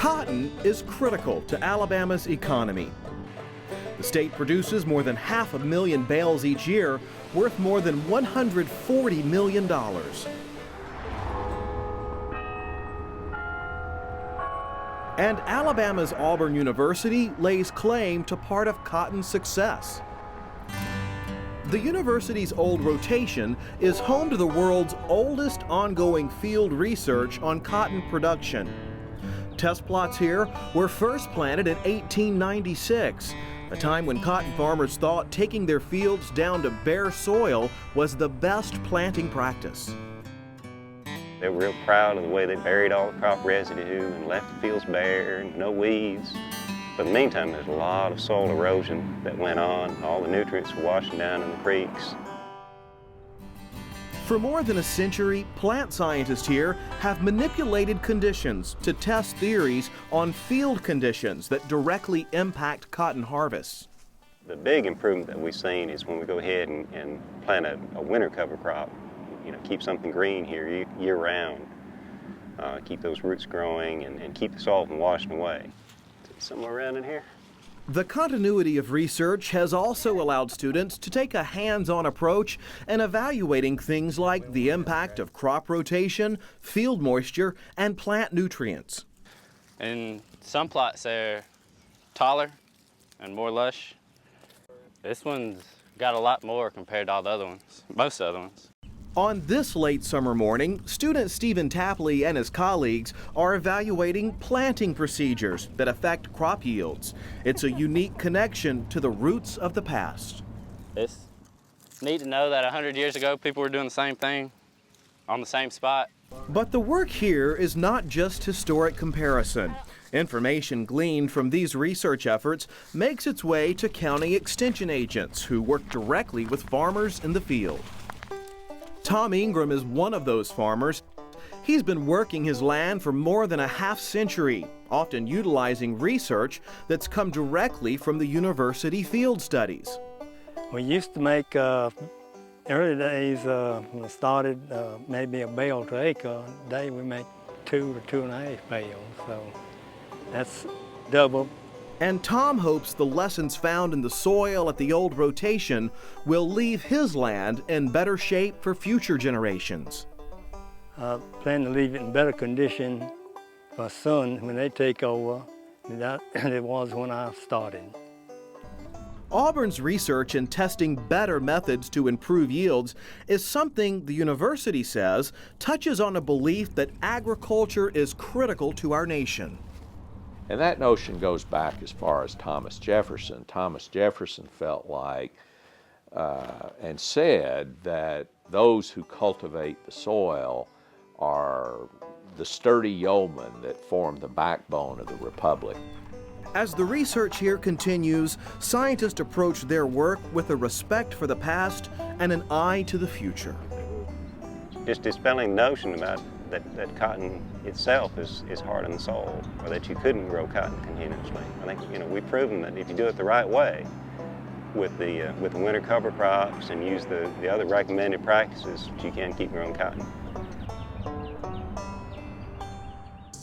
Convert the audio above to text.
Cotton is critical to Alabama's economy. The state produces more than 500,000 bales each year, worth more than $140 million. And Alabama's Auburn University lays claim to part of cotton's success. The university's old rotation is home to the world's oldest ongoing field research on cotton production. Test plots here were first planted in 1896, a time when cotton farmers thought taking their fields down to bare soil was the best planting practice. They were real proud of the way they buried all the crop residue and left the fields bare and no weeds. But in the meantime, there's a lot of soil erosion that went on. All the nutrients were washing down in the creeks. For more than a century, plant scientists here have manipulated conditions to test theories on field conditions that directly impact cotton harvests. The big improvement that we've seen is when we go ahead and plant a winter cover crop. Keep something green here year-round, keep those roots growing and keep the soil from washing away. Somewhere around in here. The continuity of research has also allowed students to take a hands-on approach in evaluating things like the impact of crop rotation, field moisture, and plant nutrients. And some plots are taller and more lush. This one's got a lot more compared to all the other ones, most other ones. On this late summer morning, student Stephen Tapley and his colleagues are evaluating planting procedures that affect crop yields. It's a unique connection to the roots of the past. It's neat to know that 100 years ago people were doing the same thing on the same spot. But the work here is not just historic comparison. Information gleaned from these research efforts makes its way to county extension agents who work directly with farmers in the field. Tom Ingram is one of those farmers. He's been working his land for more than a half-century, often utilizing research that's come directly from the university field studies. We used to make, early days when I started, maybe a bale to acre. Today we make 2 to 2.5 bales, so that's double. And Tom hopes the lessons found in the soil at the old rotation will leave his land in better shape for future generations. I plan to leave it in better condition for my son when they take over than it was when I started. Auburn's research in testing better methods to improve yields is something the university says touches on a belief that agriculture is critical to our nation. And that notion goes back as far as Thomas Jefferson. Thomas Jefferson felt like and said that those who cultivate the soil are the sturdy yeomen that form the backbone of the republic. As the research here continues, scientists approach their work with a respect for the past and an eye to the future. Just dispelling the notion about that cotton itself is hard on the soil, or that you couldn't grow cotton continuously. I think we've proven that if you do it the right way, with the winter cover crops and use the other recommended practices, you can keep growing cotton.